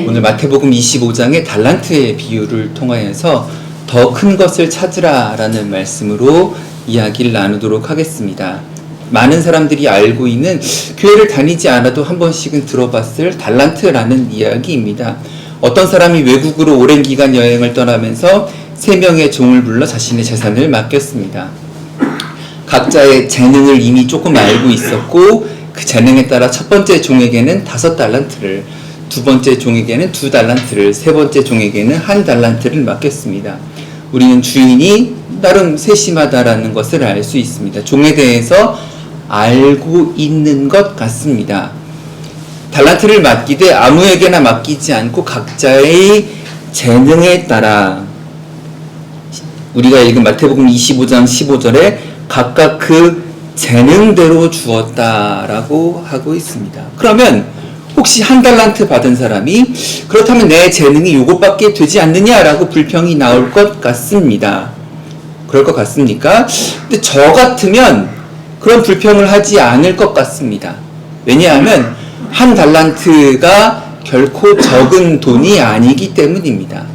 오늘 마태복음 25장의 달란트의 비유를 통하여서 더 큰 것을 찾으라 라는 말씀으로 이야기를 나누도록 하겠습니다. 많은 사람들이 알고 있는, 교회를 다니지 않아도 한 번씩은 들어봤을 달란트라는 이야기입니다. 어떤 사람이 외국으로 오랜 기간 여행을 떠나면서 3명의 종을 불러 자신의 재산을 맡겼습니다. 각자의 재능을 이미 조금 알고 있었고, 그 재능에 따라 첫 번째 종에게는 5달란트를, 두 번째 종에게는 2달란트를, 세 번째 종에게는 1달란트를 맡겼습니다. 우리는 주인이 나름 세심하다라는 것을 알 수 있습니다. 종에 대해서 알고 있는 것 같습니다. 달란트를 맡기되 아무에게나 맡기지 않고 각자의 재능에 따라, 우리가 읽은 마태복음 25장 15절에 각각 그 재능대로 주었다라고 하고 있습니다. 그러면 혹시 1달란트 받은 사람이 그렇다면 내 재능이 요것밖에 되지 않느냐라고 불평이 나올 것 같습니다. 그럴 것 같습니까? 근데 저 같으면 그런 불평을 하지 않을 것 같습니다. 왜냐하면 1달란트가 결코 적은 돈이 아니기 때문입니다.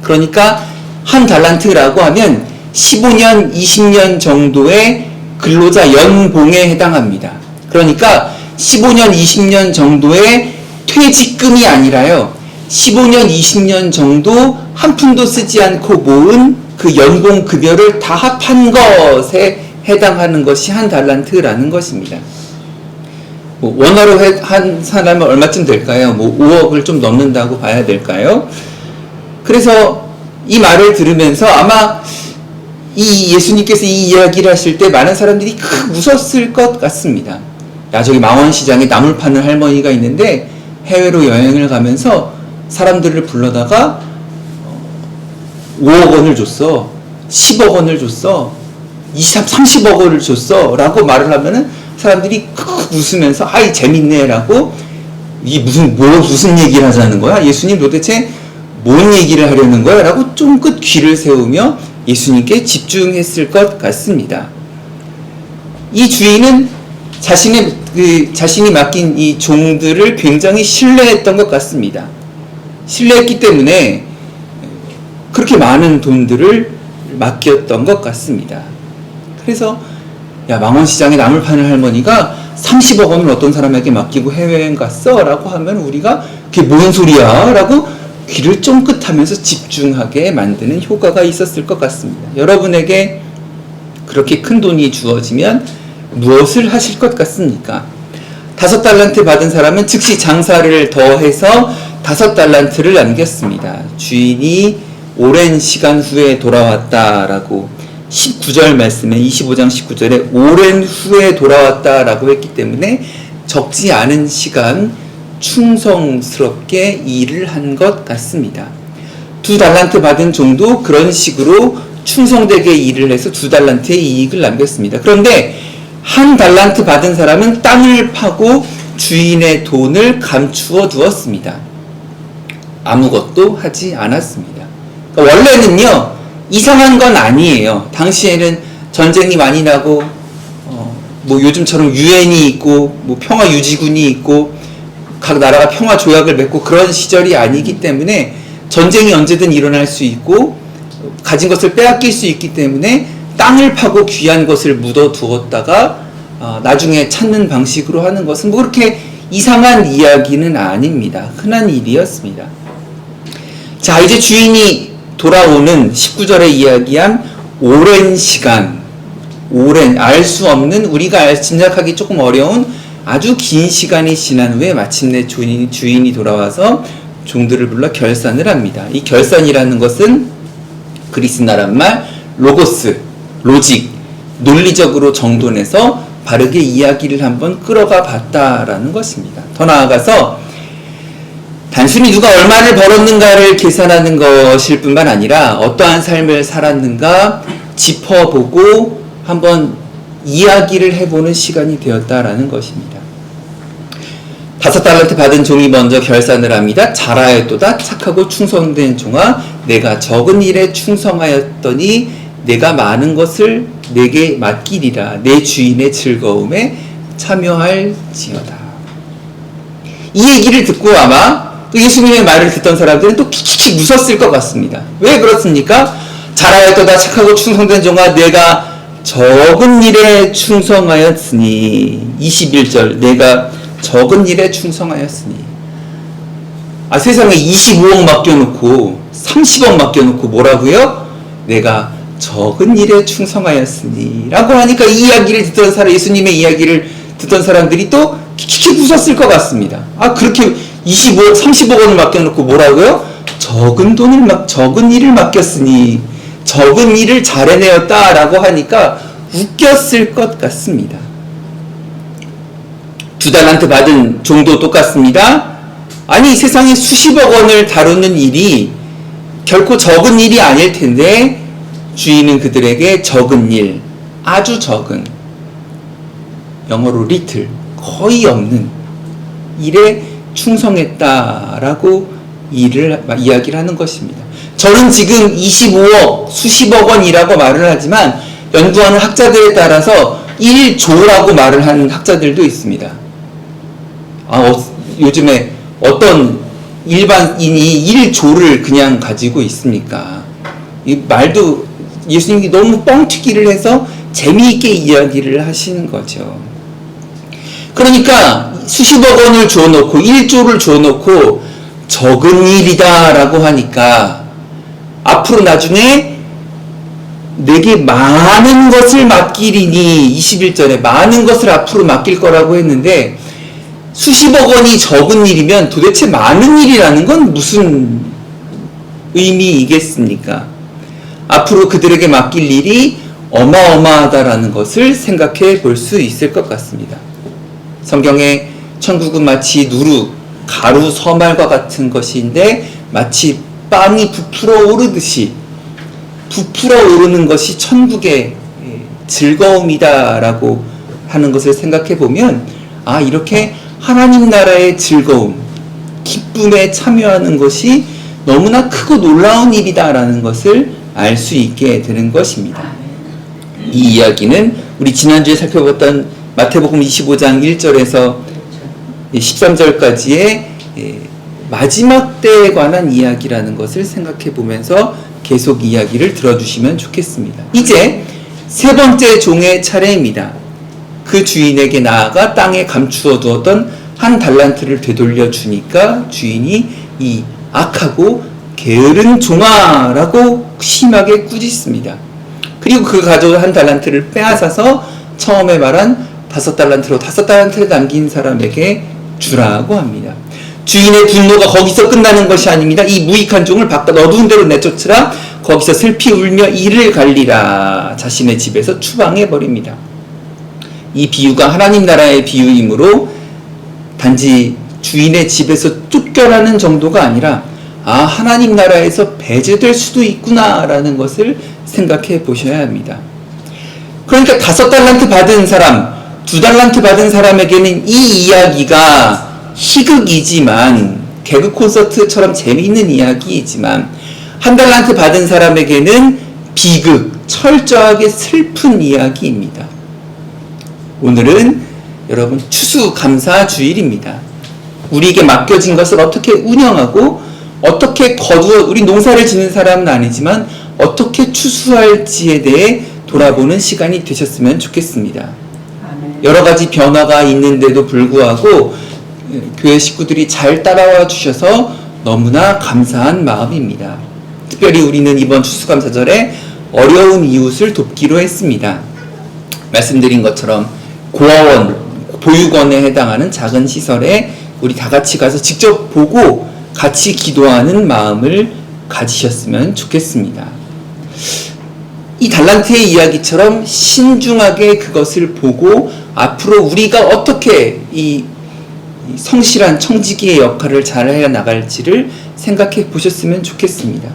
그러니까 1달란트라고 하면 15년, 20년 정도의 근로자 연봉에 해당합니다. 그러니까 15년, 20년 정도의 퇴직금이 아니라요, 15년, 20년 정도 한 푼도 쓰지 않고 모은 그 연봉 급여를 다 합한 것에 해당하는 것이 1달란트라는 것입니다. 원화로 한 사람은 얼마쯤 될까요? 5억을 좀 넘는다고 봐야 될까요? 그래서 이 말을 들으면서 아마 이 예수님께서 이 이야기를 하실 때 많은 사람들이 웃었을 것 같습니다. 야, 저기 망원시장에 나물 파는 할머니가 있는데 해외로 여행을 가면서 사람들을 불러다가 5억 원을 줬어, 10억 원을 줬어, 30억 원을 줬어 라고 말을 하면은 사람들이 웃으면서 아이 재밌네 라고, 이게 무슨 얘기를 하자는 거야? 예수님 도대체 뭔 얘기를 하려는 거야? 라고 쫑긋 귀를 세우며 예수님께 집중했을 것 같습니다. 이 주인은 자신이 맡긴 이 종들을 굉장히 신뢰했던 것 같습니다. 신뢰했기 때문에 그렇게 많은 돈들을 맡겼던 것 같습니다. 그래서 야, 망원시장에 나물 파는 할머니가 30억 원을 어떤 사람에게 맡기고 해외여행 갔어? 라고 하면 우리가 그게 뭔 소리야? 라고 귀를 쫑긋하면서 집중하게 만드는 효과가 있었을 것 같습니다. 여러분에게 그렇게 큰 돈이 주어지면 무엇을 하실 것 같습니까? 5달란트 받은 사람은 즉시 장사를 더해서 5달란트를 남겼습니다. 주인이 오랜 시간 후에 돌아왔다라고 19절 말씀에 25장 19절에 오랜 후에 돌아왔다라고 했기 때문에 적지 않은 시간 충성스럽게 일을 한 것 같습니다. 2달란트 받은 종도 그런 식으로 충성되게 일을 해서 2달란트의 이익을 남겼습니다. 그런데 1달란트 받은 사람은 땅을 파고 주인의 돈을 감추어 두었습니다. 아무것도 하지 않았습니다. 그러니까 원래는요, 이상한 건 아니에요. 당시에는 전쟁이 많이 나고, 요즘처럼 유엔이 있고, 평화유지군이 있고, 각 나라가 평화 조약을 맺고 그런 시절이 아니기 때문에 전쟁이 언제든 일어날 수 있고, 가진 것을 빼앗길 수 있기 때문에 땅을 파고 귀한 것을 묻어 두었다가 나중에 찾는 방식으로 하는 것은 그렇게 이상한 이야기는 아닙니다. 흔한 일이었습니다. 자, 이제 주인이 돌아오는 19절에 이야기한 오랜 시간, 알 수 없는, 우리가 짐작하기 조금 어려운 아주 긴 시간이 지난 후에 마침내 주인이 돌아와서 종들을 불러 결산을 합니다. 이 결산이라는 것은 그리스 나란 말 로고스, 로직, 논리적으로 정돈해서 바르게 이야기를 한번 끌어가 봤다라는 것입니다. 더 나아가서 단순히 누가 얼마를 벌었는가를 계산하는 것일 뿐만 아니라 어떠한 삶을 살았는가 짚어보고 한번 이야기를 해보는 시간이 되었다라는 것입니다. 5달란트 받은 종이 먼저 결산을 합니다. 잘하였도다 착하고 충성된 종아, 내가 적은 일에 충성하였더니 내가 많은 것을 내게 맡기리라. 내 주인의 즐거움에 참여할지어다. 이 얘기를 듣고 아마 그 예수님의 말을 듣던 사람들은 또 킥킥 웃었을 것 같습니다. 왜 그렇습니까? 잘하였도다 착하고 충성된 종아, 내가 적은 일에 충성하였으니. 21절, 내가 적은 일에 충성하였으니. 세상에 25억 맡겨놓고 30억 맡겨놓고 뭐라고요? 내가 적은 일에 충성하였으니 라고 하니까 이 이야기를 듣던 사람, 예수님의 이야기를 듣던 사람들이 또 킥킥 웃었을 것 같습니다. 그렇게 25억, 30억 원을 맡겨놓고 뭐라고요? 적은 일을 맡겼으니, 적은 일을 잘 해내었다 라고 하니까 웃겼을 것 같습니다. 2달란트 받은 종도 똑같습니다. 세상에 수십억 원을 다루는 일이 결코 적은 일이 아닐 텐데 주인은 그들에게 적은 일, 아주 적은, 영어로 little, 거의 없는 일에 충성했다라고 이야기를 하는 것입니다. 저는 지금 25억, 수십억 원이라고 말을 하지만 연구하는 학자들에 따라서 1조라고 말을 하는 학자들도 있습니다. 요즘에 어떤 일반인이 1조를 그냥 가지고 있습니까? 이 말도 예수님이 너무 뻥튀기를 해서 재미있게 이야기를 하시는 거죠. 그러니까 수십억 원을 줘놓고 1조를 줘놓고 적은 일이다 라고 하니까 앞으로 나중에 내게 많은 것을 맡기리니, 21절에 많은 것을 앞으로 맡길 거라고 했는데 수십억 원이 적은 일이면 도대체 많은 일이라는 건 무슨 의미이겠습니까? 앞으로 그들에게 맡길 일이 어마어마하다라는 것을 생각해 볼 수 있을 것 같습니다. 성경에 천국은 마치 누룩, 가루, 서말과 같은 것인데 마치 빵이 부풀어 오르듯이 부풀어 오르는 것이 천국의 즐거움이다라고 하는 것을 생각해 보면 이렇게 하나님 나라의 즐거움, 기쁨에 참여하는 것이 너무나 크고 놀라운 일이다라는 것을 알 수 있게 되는 것입니다. 이 이야기는 우리 지난주에 살펴봤던 마태복음 25장 1절에서 13절까지의 마지막 때에 관한 이야기라는 것을 생각해 보면서 계속 이야기를 들어주시면 좋겠습니다. 이제 세 번째 종의 차례입니다. 그 주인에게 나아가 땅에 감추어 두었던 한 달란트를 되돌려 주니까 주인이 이 악하고 게으른 종아라고 심하게 꾸짖습니다. 그리고 그 가져온 한 달란트를 빼앗아서 처음에 말한 5달란트로 5달란트를 남긴 사람에게 주라고 합니다. 주인의 분노가 거기서 끝나는 것이 아닙니다. 이 무익한 종을 바깥 어두운 데로 내쫓으라. 거기서 슬피 울며 이를 갈리라. 자신의 집에서 추방해버립니다. 이 비유가 하나님 나라의 비유이므로 단지 주인의 집에서 쫓겨나는 정도가 아니라 하나님 나라에서 배제될 수도 있구나라는 것을 생각해 보셔야 합니다. 그러니까 5달란트 받은 사람, 2달란트 받은 사람에게는 이 이야기가 희극이지만, 개그 콘서트처럼 재미있는 이야기이지만, 1달란트 받은 사람에게는 비극, 철저하게 슬픈 이야기입니다. 오늘은 여러분 추수감사 주일입니다. 우리에게 맡겨진 것을 어떻게 운영하고 어떻게 거두어, 우리 농사를 짓는 사람은 아니지만 어떻게 추수할지에 대해 돌아보는 시간이 되셨으면 좋겠습니다. 여러 가지 변화가 있는데도 불구하고 교회 식구들이 잘 따라와 주셔서 너무나 감사한 마음입니다. 특별히 우리는 이번 추수감사절에 어려운 이웃을 돕기로 했습니다. 말씀드린 것처럼 고아원, 보육원에 해당하는 작은 시설에 우리 다 같이 가서 직접 보고 같이 기도하는 마음을 가지셨으면 좋겠습니다. 이 달란트의 이야기처럼 신중하게 그것을 보고 앞으로 우리가 어떻게 이 성실한 청지기의 역할을 잘 해 나갈지를 생각해 보셨으면 좋겠습니다.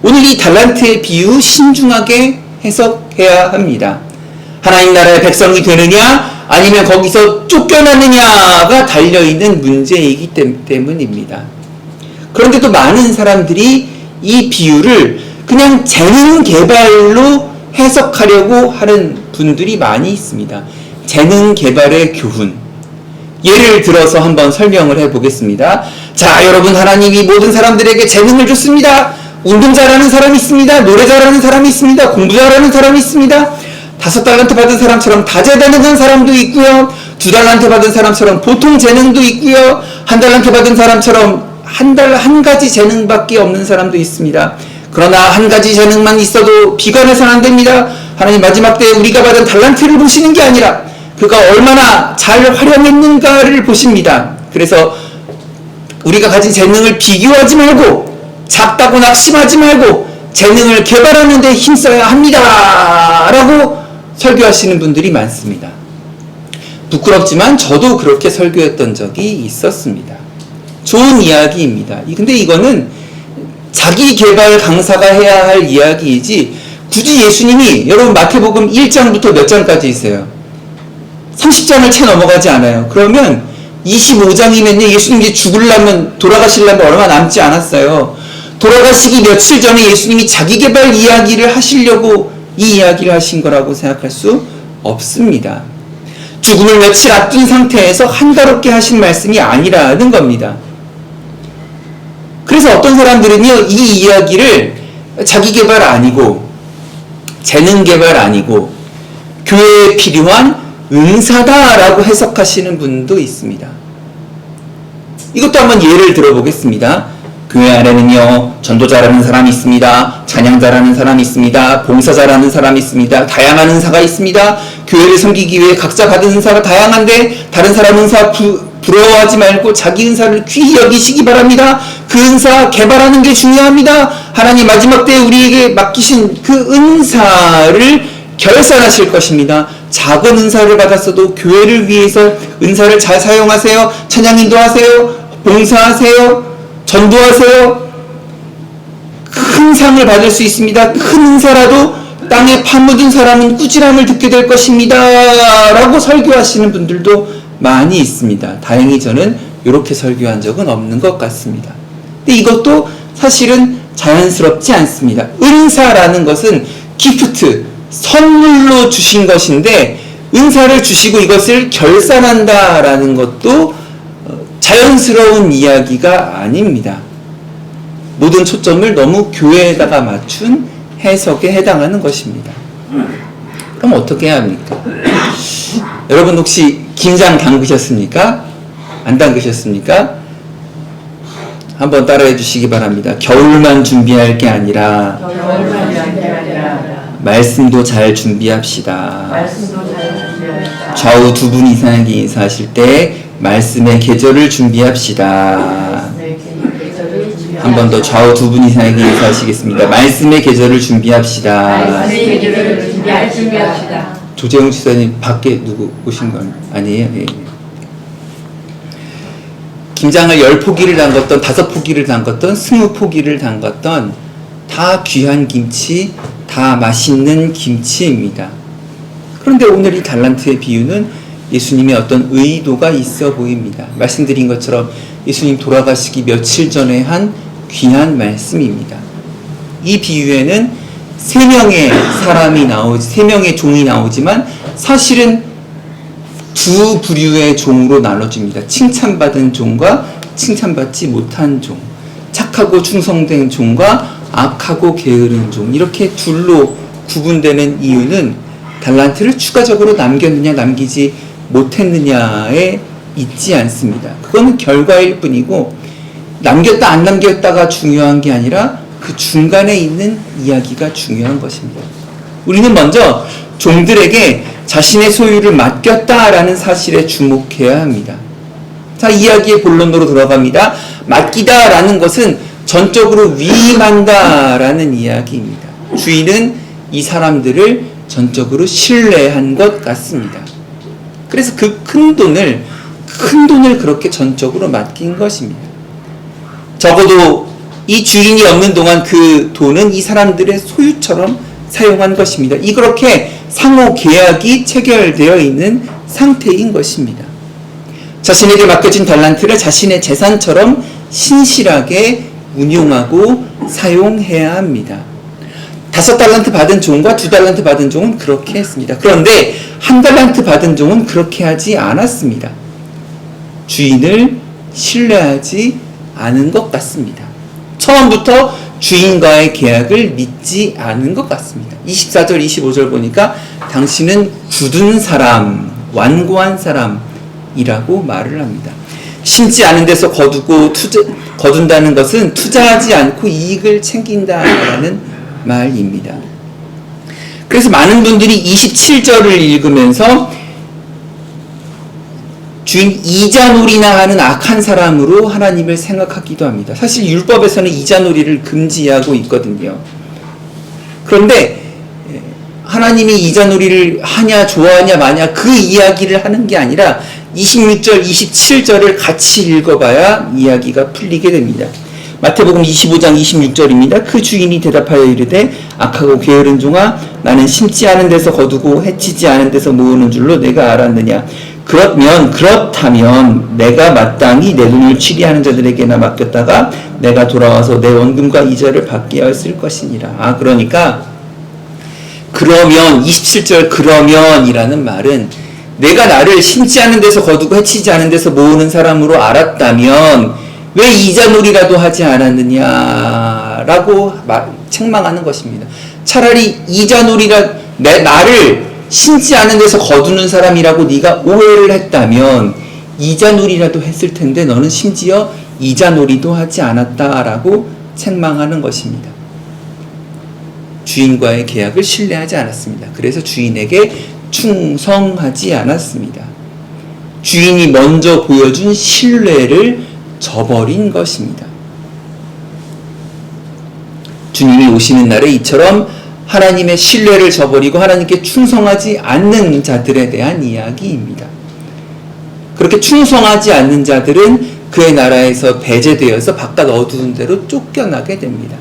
오늘 이 달란트의 비유 신중하게 해석해야 합니다. 하나님 나라의 백성이 되느냐 아니면 거기서 쫓겨나느냐가 달려있는 문제이기 때문입니다. 그런데 또 많은 사람들이 이 비유를 그냥 재능 개발로 해석하려고 하는 분들이 많이 있습니다. 재능 개발의 교훈, 예를 들어서 한번 설명을 해보겠습니다. 자, 여러분, 하나님이 모든 사람들에게 재능을 줬습니다. 운동 잘하는 사람이 있습니다. 노래 잘하는 사람이 있습니다. 공부 잘하는 사람이 있습니다. 5달란트 받은 사람처럼 다재다능한 사람도 있고요. 2달란트 받은 사람처럼 보통 재능도 있고요. 1달란트 받은 사람처럼 한 가지 재능밖에 없는 사람도 있습니다. 그러나 한 가지 재능만 있어도 비관해서는 안 됩니다. 하나님 마지막 때에 우리가 받은 달란트를 보시는 게 아니라 그가 얼마나 잘 활용했는가를 보십니다. 그래서 우리가 가진 재능을 비교하지 말고 작다고 낙심하지 말고 재능을 개발하는 데 힘써야 합니다 라고 설교하시는 분들이 많습니다. 부끄럽지만 저도 그렇게 설교했던 적이 있었습니다. 좋은 이야기입니다. 근데 이거는 자기 개발 강사가 해야 할 이야기이지 굳이 예수님이 여러분 마태복음 1장부터 몇 장까지 있어요. 30장을 채 넘어가지 않아요. 그러면 25장이면요 예수님이 죽으려면 돌아가시려면 얼마 남지 않았어요. 돌아가시기 며칠 전에 예수님이 자기 개발 이야기를 하시려고 이 이야기를 하신 거라고 생각할 수 없습니다. 죽음을 며칠 앞둔 상태에서 한가롭게 하신 말씀이 아니라는 겁니다. 그래서 어떤 사람들은요 이 이야기를 자기 개발 아니고 재능 개발 아니고 교회에 필요한 은사다라고 해석하시는 분도 있습니다. 이것도 한번 예를 들어보겠습니다. 교회 안에는요 전도 잘하는 사람이 있습니다. 찬양 잘하는 사람이 있습니다. 봉사 잘하는 사람이 있습니다. 다양한 은사가 있습니다. 교회를 섬기기 위해 각자 받은 은사가 다양한데 다른 사람 은사 부러워하지 말고 자기 은사를 귀히 여기시기 바랍니다. 그 은사 개발하는 게 중요합니다. 하나님 마지막 때에 우리에게 맡기신 그 은사를 결산하실 것입니다. 작은 은사를 받았어도 교회를 위해서 은사를 잘 사용하세요. 찬양 인도하세요. 봉사하세요. 전도하세요. 큰 상을 받을 수 있습니다. 큰 은사라도 땅에 파묻은 사람은 꾸지람을 듣게 될 것입니다 라고 설교하시는 분들도 많이 있습니다. 다행히 저는 이렇게 설교한 적은 없는 것 같습니다. 근데 이것도 사실은 자연스럽지 않습니다. 은사라는 것은 기프트, 선물로 주신 것인데 은사를 주시고 이것을 결산한다라는 것도 자연스러운 이야기가 아닙니다. 모든 초점을 너무 교회에다가 맞춘 해석에 해당하는 것입니다. 그럼 어떻게 해야 합니까? 여러분 혹시 김장 담그셨습니까? 안 담그셨습니까? 한번 따라해 주시기 바랍니다. 겨울만 준비할 게 아니라 말씀도 잘 준비합시다. 좌우 두 분 이상에게 인사하실 때 말씀의 계절을 준비합시다. 한 번 더 좌우 두 분 이상에게 인사하시겠습니다. 말씀의 계절을 준비합시다. 조재웅 지사님 밖에 누구 오신 건 아니에요? 예. 김장을 10포기를 담갔던 5포기를 담갔던 20포기를 담갔던 다 귀한 김치, 다 맛있는 김치입니다. 그런데 오늘 이 달란트의 비유는 예수님의 어떤 의도가 있어 보입니다. 말씀드린 것처럼 예수님 돌아가시기 며칠 전에 한 귀한 말씀입니다. 이 비유에는 3명의 사람이 3명의 종이 나오지만 사실은 두 부류의 종으로 나눠집니다. 칭찬받은 종과 칭찬받지 못한 종, 착하고 충성된 종과 악하고 게으른 종, 이렇게 둘로 구분되는 이유는 달란트를 추가적으로 남겼느냐 남기지 못했느냐에 있지 않습니다. 그거는 결과일 뿐이고 남겼다 안 남겼다가 중요한 게 아니라 그 중간에 있는 이야기가 중요한 것입니다. 우리는 먼저 종들에게 자신의 소유를 맡겼다라는 사실에 주목해야 합니다. 자, 이야기의 본론으로 들어갑니다. 맡기다라는 것은 전적으로 위임한다라는 이야기입니다. 주인은 이 사람들을 전적으로 신뢰한 것 같습니다. 그래서 그 큰 돈을 그렇게 전적으로 맡긴 것입니다. 적어도 이 주인이 없는 동안 그 돈은 이 사람들의 소유처럼 사용한 것입니다. 그렇게 상호 계약이 체결되어 있는 상태인 것입니다. 자신에게 맡겨진 달란트를 자신의 재산처럼 신실하게 운용하고 사용해야 합니다. 5달란트 받은 종과 2달란트 받은 종은 그렇게 했습니다. 그런데 1달란트 받은 종은 그렇게 하지 않았습니다. 주인을 신뢰하지 않은 것 같습니다. 처음부터 주인과의 계약을 믿지 않은 것 같습니다. 24절, 25절 보니까 당신은 굳은 사람, 완고한 사람이라고 말을 합니다. 심지 않은 데서 거둔다는 것은 투자하지 않고 이익을 챙긴다라는 말입니다. 그래서 많은 분들이 27절을 읽으면서 주인 이자놀이나 하는 악한 사람으로 하나님을 생각하기도 합니다. 사실 율법에서는 이자놀이를 금지하고 있거든요. 그런데 하나님이 이자놀이를 하냐 좋아하냐 마냐 그 이야기를 하는 게 아니라 26절, 27절을 같이 읽어봐야 이야기가 풀리게 됩니다. 마태복음 25장 26절입니다. 그 주인이 대답하여 이르되 악하고 게으른 종아, 나는 심지 않은 데서 거두고 해치지 않은 데서 모으는 줄로 내가 알았느냐. 그렇다면 내가 마땅히 내 돈을 취리하는 자들에게나 맡겼다가 내가 돌아와서 내 원금과 이자를 받게 하였을 것이니라. 그러니까 그러면 27절 그러면이라는 말은 내가 나를 심지 않은 데서 거두고 해치지 않은 데서 모으는 사람으로 알았다면 왜 이자놀이라도 하지 않았느냐라고 책망하는 것입니다. 차라리 나를 심지 않은 데서 거두는 사람이라고 네가 오해를 했다면 이자놀이라도 했을 텐데 너는 심지어 이자놀이도 하지 않았다라고 책망하는 것입니다. 주인과의 계약을 신뢰하지 않았습니다. 그래서 주인에게 충성하지 않았습니다. 주인이 먼저 보여준 신뢰를 저버린 것입니다. 주님이 오시는 날에 이처럼 하나님의 신뢰를 저버리고 하나님께 충성하지 않는 자들에 대한 이야기입니다. 그렇게 충성하지 않는 자들은 그의 나라에서 배제되어서 바깥 어두운 데로 쫓겨나게 됩니다.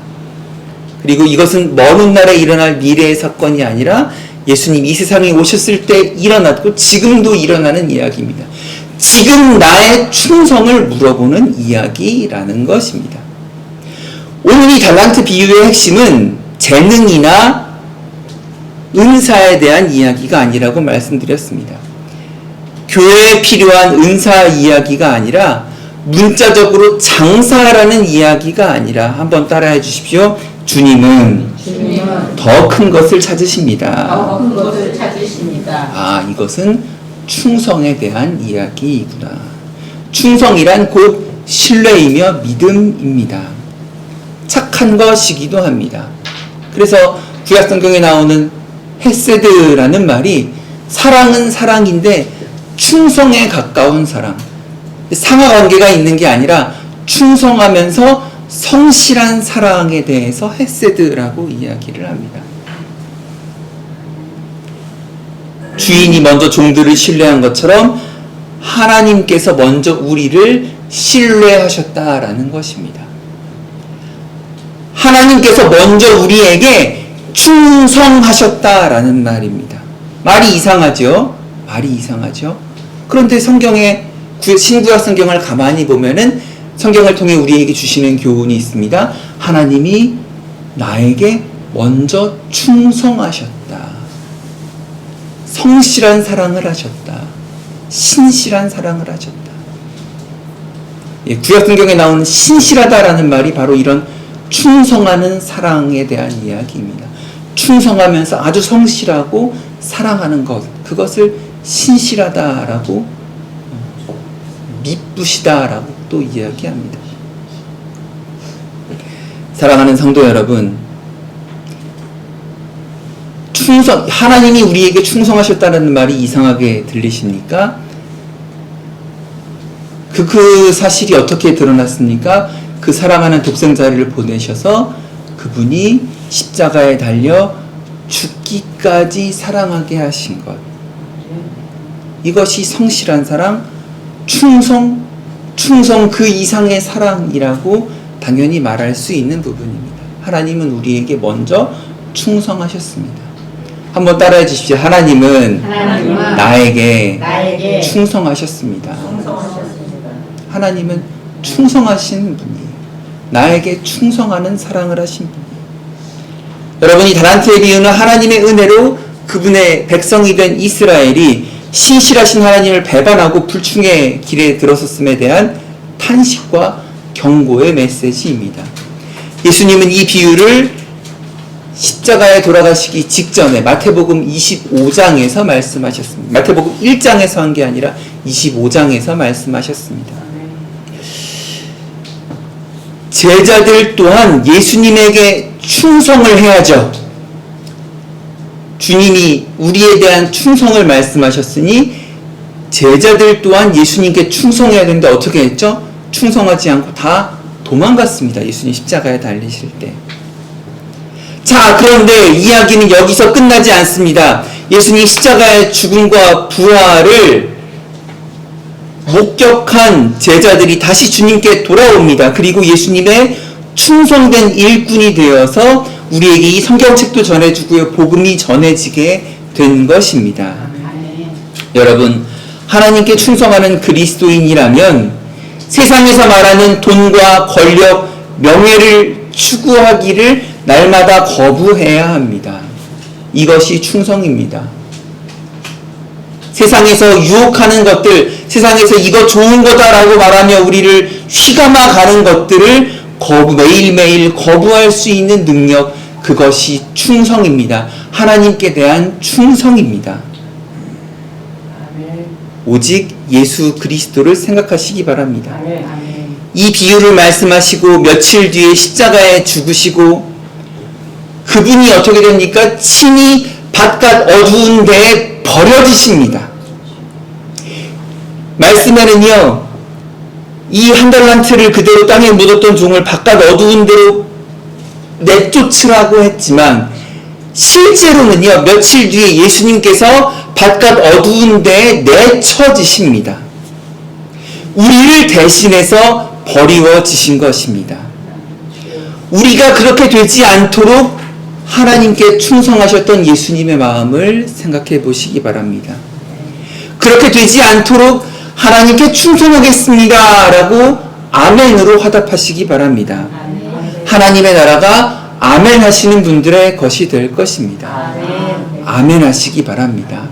그리고 이것은 먼 훗날에 일어날 미래의 사건이 아니라 예수님 이 세상에 오셨을 때 일어났고 지금도 일어나는 이야기입니다. 지금 나의 충성을 물어보는 이야기라는 것입니다. 오늘 이 달란트 비유의 핵심은 재능이나 은사에 대한 이야기가 아니라고 말씀드렸습니다. 교회에 필요한 은사 이야기가 아니라 문자적으로 장사라는 이야기가 아니라 한번 따라해 주십시오. 주님은 더 큰 것을 찾으십니다. 이것은 충성에 대한 이야기이구나. 충성이란 곧 신뢰이며 믿음입니다. 착한 것이기도 합니다. 그래서 구약성경에 나오는 헤세드라는 말이 사랑은 사랑인데 충성에 가까운 사랑. 상하관계가 있는 게 아니라 충성하면서 성실한 사랑에 대해서 헤세드라고 이야기를 합니다. 주인이 먼저 종들을 신뢰한 것처럼 하나님께서 먼저 우리를 신뢰하셨다라는 것입니다. 하나님께서 먼저 우리에게 충성하셨다라는 말입니다. 말이 이상하죠? 그런데 신구약 성경을 가만히 보면은 성경을 통해 우리에게 주시는 교훈이 있습니다. 하나님이 나에게 먼저 충성하셨다. 성실한 사랑을 하셨다. 신실한 사랑을 하셨다. 구약 성경에 나오는 신실하다라는 말이 바로 이런 충성하는 사랑에 대한 이야기입니다. 충성하면서 아주 성실하고 사랑하는 것, 그것을 신실하다라고 미쁘시다라고 또 이야기합니다. 사랑하는 성도 여러분, 하나님이 우리에게 충성하셨다는 말이 이상하게 들리십니까? 그 사실이 어떻게 드러났습니까? 그 사랑하는 독생자를 보내셔서 그분이 십자가에 달려 죽기까지 사랑하게 하신 것. 이것이 성실한 사랑, 충성 그 이상의 사랑이라고 당연히 말할 수 있는 부분입니다. 하나님은 우리에게 먼저 충성하셨습니다. 한번 따라해 주십시오. 하나님은 나에게 충성하셨습니다. 하나님은 충성하신 분이에요. 나에게 충성하는 사랑을 하신 분이에요. 여러분이 달란트의 비유는 하나님의 은혜로 그분의 백성이 된 이스라엘이 신실하신 하나님을 배반하고 불충의 길에 들어섰음에 대한 탄식과 경고의 메시지입니다. 예수님은 이 비유를 십자가에 돌아가시기 직전에 마태복음 25장에서 말씀하셨습니다. 마태복음 1장에서 한 게 아니라 25장에서 말씀하셨습니다. 제자들 또한 예수님에게 충성을 해야죠. 주님이 우리에 대한 충성을 말씀하셨으니 제자들 또한 예수님께 충성해야 되는데 어떻게 했죠? 충성하지 않고 다 도망갔습니다. 예수님 십자가에 달리실 때. 자, 그런데 이야기는 여기서 끝나지 않습니다. 예수님 십자가의 죽음과 부활을 목격한 제자들이 다시 주님께 돌아옵니다. 그리고 예수님의 충성된 일꾼이 되어서 우리에게 이 성경책도 전해주고요, 복음이 전해지게 된 것입니다. 여러분, 하나님께 충성하는 그리스도인이라면 세상에서 말하는 돈과 권력, 명예를 추구하기를 날마다 거부해야 합니다. 이것이 충성입니다. 세상에서 유혹하는 것들, 세상에서 이거 좋은 거다라고 말하며 우리를 휘감아 가는 것들을 매일매일 거부할 수 있는 능력, 그것이 충성입니다. 하나님께 대한 충성입니다. 오직 예수 그리스도를 생각하시기 바랍니다. 이 비유를 말씀하시고 며칠 뒤에 십자가에 죽으시고 그분이 어떻게 됩니까? 친히 바깥 어두운 데에 버려지십니다. 말씀에는요, 이 한 달란트를 그대로 땅에 묻었던 종을 바깥 어두운 데로 내쫓으라고 했지만 실제로는요, 며칠 뒤에 예수님께서 바깥 어두운 데에 내쳐지십니다. 우리를 대신해서 버리워지신 것입니다. 우리가 그렇게 되지 않도록 하나님께 충성하셨던 예수님의 마음을 생각해 보시기 바랍니다. 그렇게 되지 않도록 하나님께 충성하겠습니다 라고 아멘으로 화답하시기 바랍니다. 하나님의 나라가 아멘 하시는 분들의 것이 될 것입니다. 아멘 하시기 바랍니다.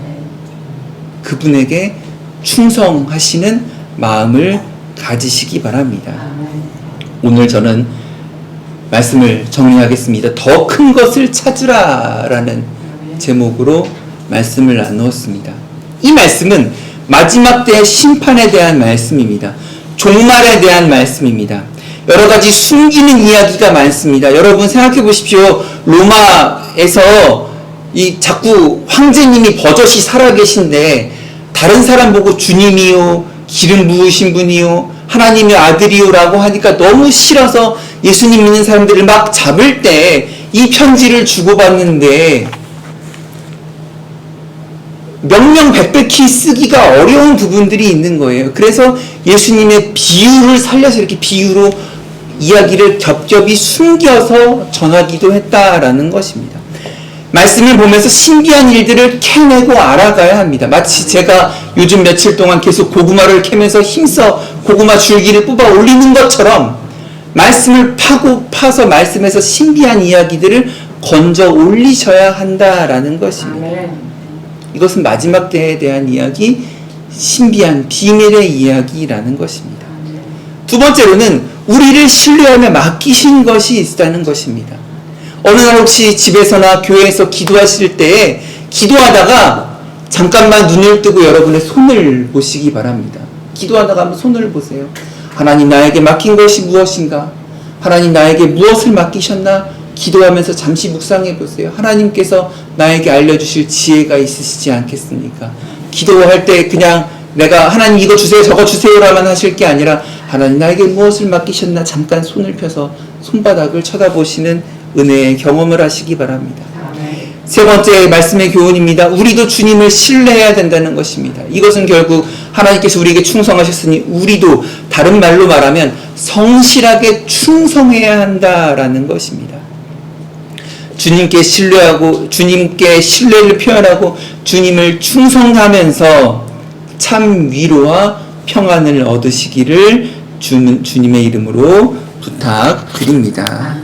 그분에게 충성하시는 마음을 가지시기 바랍니다. 오늘 저는 말씀을 정리하겠습니다. 더 큰 것을 찾으라 라는 제목으로 말씀을 나누었습니다. 이 말씀은 마지막 때의 심판에 대한 말씀입니다. 종말에 대한 말씀입니다. 여러 가지 숨기는 이야기가 많습니다. 여러분 생각해 보십시오. 로마에서 자꾸 황제님이 버젓이 살아계신데 다른 사람 보고 주님이요, 기름 부으신 분이요, 하나님의 아들이요 라고 하니까 너무 싫어서 예수님 믿는 사람들을 막 잡을 때 이 편지를 주고받는데 명명백백히 쓰기가 어려운 부분들이 있는 거예요. 그래서 예수님의 비유를 살려서 이렇게 비유로 이야기를 겹겹이 숨겨서 전하기도 했다라는 것입니다. 말씀을 보면서 신비한 일들을 캐내고 알아가야 합니다. 마치 제가 요즘 며칠 동안 계속 고구마를 캐면서 힘써 고구마 줄기를 뽑아 올리는 것처럼 말씀을 파서 말씀에서 신비한 이야기들을 건져 올리셔야 한다라는 것입니다. 이것은 마지막 때에 대한 이야기, 신비한 비밀의 이야기라는 것입니다. 두 번째로는 우리를 신뢰하며 맡기신 것이 있다는 것입니다. 어느 날 혹시 집에서나 교회에서 기도하실 때에 기도하다가 잠깐만 눈을 뜨고 여러분의 손을 보시기 바랍니다. 기도하다가 한번 손을 보세요. 하나님 나에게 맡긴 것이 무엇인가? 하나님 나에게 무엇을 맡기셨나? 기도하면서 잠시 묵상해 보세요. 하나님께서 나에게 알려주실 지혜가 있으시지 않겠습니까? 기도할 때 그냥 내가 하나님 이거 주세요 저거 주세요라만 하실 게 아니라 하나님 나에게 무엇을 맡기셨나 잠깐 손을 펴서 손바닥을 쳐다보시는 은혜의 경험을 하시기 바랍니다. 세 번째 말씀의 교훈입니다. 우리도 주님을 신뢰해야 된다는 것입니다. 이것은 결국 하나님께서 우리에게 충성하셨으니 우리도 다른 말로 말하면 성실하게 충성해야 한다라는 것입니다. 주님께 신뢰하고 주님께 신뢰를 표현하고 주님을 충성하면서 참 위로와 평안을 얻으시기를 주님의 이름으로 부탁드립니다.